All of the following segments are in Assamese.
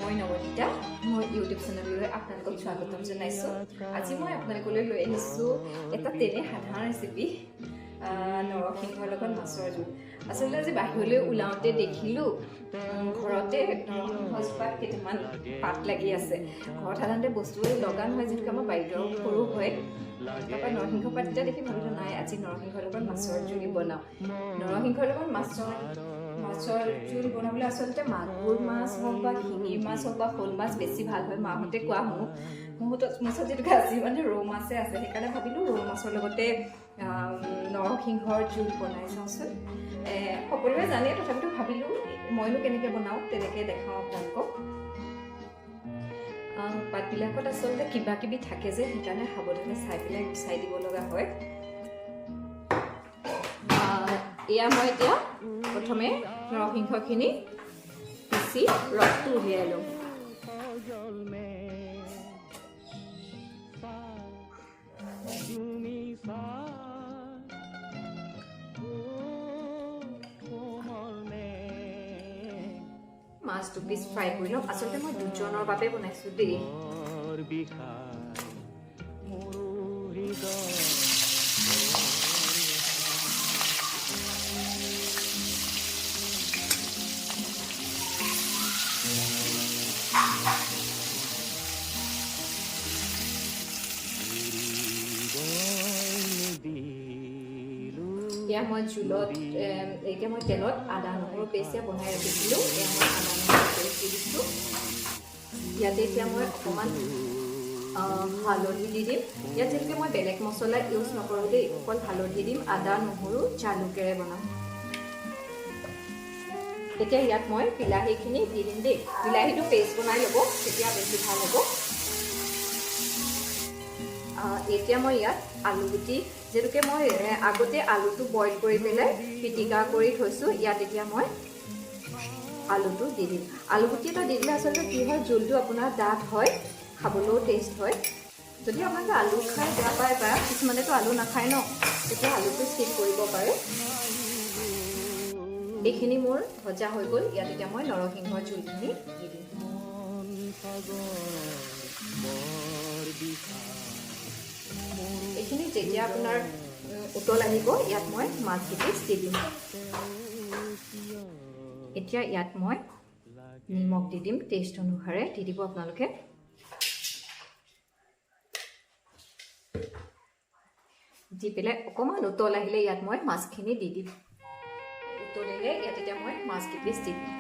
মই নৱনীতা মোৰ ইউটিউব চেনেললৈ আপোনালোকক স্বাগতম জনাইছোঁ। আজি মই আপোনালোকলৈ লৈ আহিছোঁ এটা তেনে সাধাৰণ ৰেচিপি, নৰসিংহৰ লগত মাছৰ জোল। আচলতে আজি বাহিৰলৈ ওলাওঁতে দেখিলোঁ ঘৰতে নৰসিংহজোপাত কেইটামান পাত লাগি আছে। ঘৰত সাধাৰণতে বস্তুবোৰ লগা নহয়, যিহেতু আমাৰ বাৰীটো সৰু হয়। তাৰপৰা নৰসিংহ পাত এতিয়া দেখি ভাবিলোঁ নাই, আজি নৰসিংহৰ লগত মাছৰ জোল বনাওঁ। নৰসিংহৰ লগত মাছৰ জোল বনাবলৈ আচলতে মাগুৰ মাছ হওক বা শিঙি মাছ হওক বা শ'ল মাছ বেছি ভাল হয়, মাহঁতে কোৱা শুনো। মোৰ ওচৰত যিহেতুকে আজি মানে ৰৌ মাছে আছে, সেইকাৰণে ভাবিলোঁ ৰৌ মাছৰ লগতে নৰসিংহৰ জোল বনাই চাওঁচোন। সকলোৱে জানে, তথাপিতো ভাবিলোঁ মইনো কেনেকৈ বনাওঁ তেনেকৈ দেখাওঁ আপোনালোকক। পাতবিলাকত আচলতে কিবা কিবি থাকে যে, সেইকাৰণে সাৱধানে চাই পেলাই গুচাই দিব লগা হয়। এয়া মই এতিয়া প্ৰথমে নৰসিংহখিনি পিচি ৰসটো উলিয়াই লওঁ। মাছ 2 পিচ ফ্ৰাই কৰি লওঁ। আচলতে মই দুজনৰ বাবে বনাইছোঁ দেই। এতিয়া মই জোলত এতিয়া মই তেলত আদা নহৰু পেষ্ট বনাই ৰাখিছিলোঁ। এয়া মই আদা নহৰু পেষ্ট দি দিছোঁ। ইয়াতে এতিয়া মই অকণমান হালধি দি দিম। ইয়াত যেনেকৈ মই বেলেগ মছলা ইউজ নকৰোঁ দেই, অকল হালধি দিম। আদা নহৰু জালুকেৰে বনাম। এতিয়া ইয়াত মই বিলাহীখিনি দি দিম দেই। বিলাহীটো পেষ্ট বনাই ল'ব, তেতিয়া বেছি ভাল হ'ব। এতিয়া মই ইয়াত আলুগুটি, যিহেতুকে মই আগতে আলুটো বইল কৰি পেলাই পিটিকা কৰি থৈছোঁ, ইয়াত এতিয়া মই আলুটো দি দিম। আলুগুটি এটা দি দিলে আচলতে কি হয়, জোলটো আপোনাৰ ডাঠ হয়, খাবলৈও টেষ্ট হয়। যদি আপোনালোকে আলু খাই বেয়া পায় বা কিছুমানেতো আলু নাখায় ন, তেতিয়া আলুটো স্কিপ কৰিব পাৰে। এইখিনি মোৰ ভজা হৈ গ'ল। ইয়াত এতিয়া মই নৰসিংহৰ জোলখিনি দি দিম। এইখিনি যেতিয়া আপোনাৰ উতল আহিব, ইয়াত মই মাছকেইপিচ দি দিম। এতিয়া ইয়াত মই নিমখ দি দিম, টেষ্ট অনুসাৰে দি দিব আপোনালোকে। দি পেলাই অকণমান উতল আহিলে ইয়াত মই মাছখিনি দি দিম। উতলিলে ইয়াত এতিয়া মই মাছকেইপিচ দি দিম।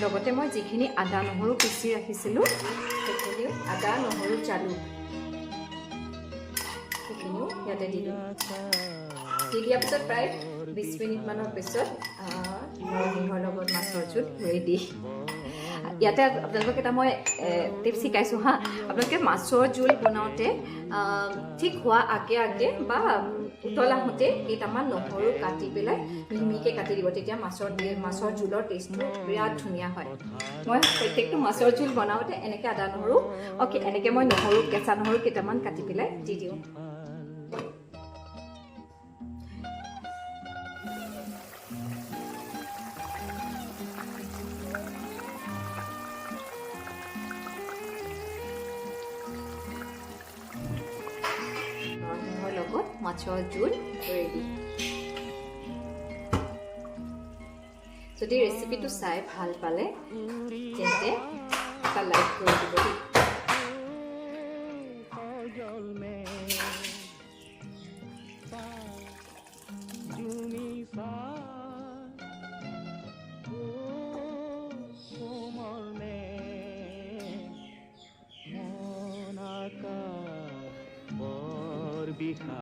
লগতে মই যিখিনি আদা নহৰু পিচি ৰাখিছিলোঁ, সেইখিনি আদা নহৰু জালুক সেইখিনিও ইয়াতে দি দিম। দি দিয়াৰ পিছত প্ৰায় 20 মিনিটমানৰ পিছত নৰসিংহৰ লগত মাছৰ জোল ৰেডি। ইয়াতে আপোনালোকক এটা মই টিপছ শিকাইছোঁ হা। আপোনালোকে মাছৰ জোল বনাওঁতে ঠিক হোৱা আগে বা উতল আহোঁতে কেইটামান নহৰু কাটি পেলাই মিহিকৈ কাটি দিব, তেতিয়া মাছৰ জোলৰ টেষ্টটো বিৰাট ধুনীয়া হয়। মই প্ৰত্যেকটো মাছৰ জোল বনাওঁতে এনেকৈ আদা নহৰু এনেকৈ মই কেঁচা নহৰু কেইটামান কাটি পেলাই দি দিওঁ। নৰসিংহৰ লগত মাছৰ জোল ৰেডি। যদি ৰেচিপিটো চাই ভাল পালে তেন্তে এটা লাইক কৰি দিব দেই।